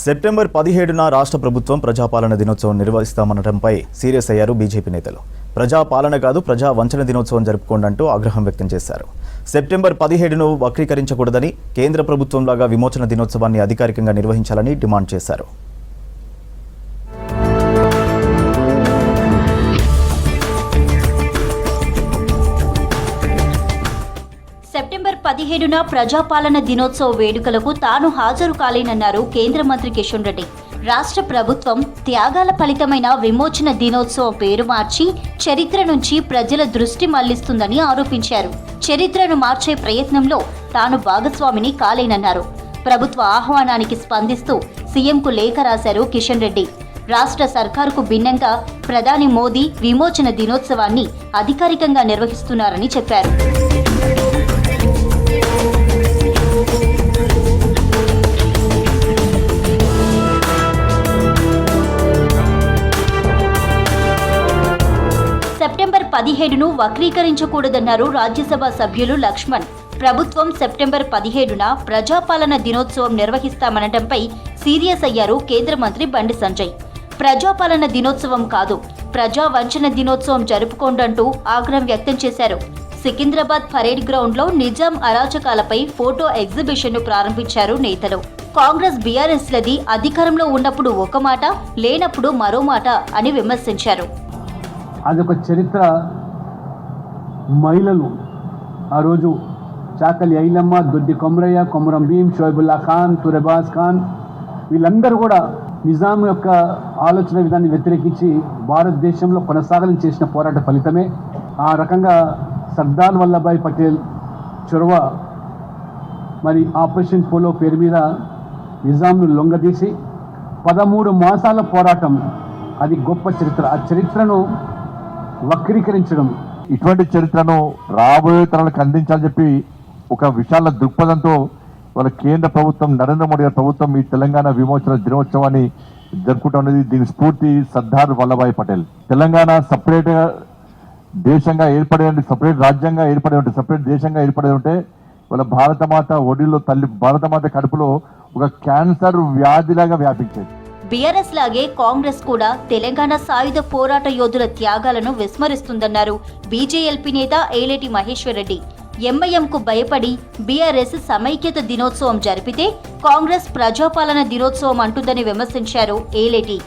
September 17న రాష్ట్ర ప్రభుత్వం ప్రజాపాలన దినోత్సవం నిర్వహిస్తామనడంపై సీరియస్ అయ్యారు బీజేపీ నేతలు. ప్రజాపాలన కాదు, ప్రజా వంచన దినోత్సవం జరుపుకోండంటూ ఆగ్రహం వ్యక్తం చేశారు. సెప్టెంబర్ 17ను వక్రీకరించకూడదని, కేంద్ర ప్రభుత్వంలాగా విమోచన దినోత్సవాన్ని అధికారికంగా నిర్వహించాలని డిమాండ్ చేశారు. సెప్టెంబర్ 17న ప్రజాపాలన దినోత్సవ వేడుకలకు తాను హాజరు కాలేనన్నారు కేంద్ర మంత్రి కిషన్ రెడ్డి. రాష్ట్ర ప్రభుత్వం త్యాగాల ఫలితమైన విమోచన దినోత్సవం పేరు మార్చి చరిత్ర నుంచి ప్రజల దృష్టి మళ్లిస్తుందని ఆరోపించారు. చరిత్రను మార్చే ప్రయత్నంలో తాను భాగస్వామిని కాలేనన్నారు. ప్రభుత్వ ఆహ్వానానికి స్పందిస్తూ సీఎంకు లేఖ రాశారు కిషన్ రెడ్డి. రాష్ట్ర సర్కారుకు భిన్నంగా ప్రధాని మోదీ విమోచన దినోత్సవాన్ని అధికారికంగా నిర్వహిస్తున్నారని చెప్పారు. సెప్టెంబర్ 17ను వక్రీకరించకూడదన్నారు రాజ్యసభ సభ్యులు లక్ష్మణ్. ప్రభుత్వం సెప్టెంబర్ 17న ప్రజాపాలన దినోత్సవం నిర్వహిస్తామనడంపై సీరియస్ అయ్యారు కేంద్ర మంత్రి బండి సంజయ్. ప్రజాపాలన దినోత్సవం కాదు, ప్రజా వంచన దినోత్సవం జరుపుకోండంటూ ఆగ్రహం వ్యక్తం చేశారు. సికింద్రాబాద్ పరేడ్ గ్రౌండ్లో నిజాం అరాచకాలపై ఫోటో ఎగ్జిబిషన్ను ప్రారంభించారు నేతలు. కాంగ్రెస్ బీఆర్ఎస్లది అధికారంలో ఉన్నప్పుడు ఒక మాట, లేనప్పుడు మరో మాట అని విమర్శించారు. అదొక చరిత్ర. మహిళలు ఆ రోజు చాకలి ఐలమ్మ, దొడ్డి కొమరయ్య, కొమరం భీం, షోయబుల్లా ఖాన్, తురెబాజ్ ఖాన్ వీళ్ళందరూ కూడా నిజాం యొక్క ఆలోచన విధాన్ని వ్యతిరేకించి భారతదేశంలో కొనసాగాలని చేసిన పోరాట ఫలితమే. ఆ రకంగా సర్దార్ వల్లభాయ్ పటేల్ చొరవ, మరి ఆపరేషన్ పోలో పేరు మీద నిజాంను లొంగదీసి 13 మాసాల పోరాటం, అది గొప్ప చరిత్ర. ఆ చరిత్రను వక్రీకరించడం, ఇటువంటి చరిత్రను రాబోయే తరాలకు అందించాలని చెప్పి ఒక విశాల దృక్పథంతో వాళ్ళ కేంద్ర ప్రభుత్వం, నరేంద్ర మోడీ గారి ప్రభుత్వం ఈ తెలంగాణ విమోచన దినోత్సవాన్ని జరుపుకుంటున్నది. దీని స్ఫూర్తి సర్దార్ వల్లభాయ్ పటేల్. తెలంగాణ సపరేట్ దేశంగా ఏర్పడే, సపరేట్ రాజ్యంగా ఏర్పడే ఉంటే, సపరేట్ దేశంగా ఏర్పడే ఉంటే వాళ్ళ భారతమాత ఒడిలో తల్లి, భారతమాత కడుపులో ఒక క్యాన్సర్ వ్యాధిలాగా వ్యాపించేది. బీఆర్ఎస్ లాగే కాంగ్రెస్ కూడా తెలంగాణ సాయుధ పోరాట యోధుల త్యాగాలను విస్మరిస్తుందన్నారు బీజేఎల్పీ నేత ఏలేటి మహేశ్వర్ రెడ్డి. ఎంఐఎంకు భయపడి బీఆర్ఎస్ సమైక్యత దినోత్సవం జరిపితే కాంగ్రెస్ ప్రజాపాలన దినోత్సవం అంటుందని విమర్శించారు ఏలేటి.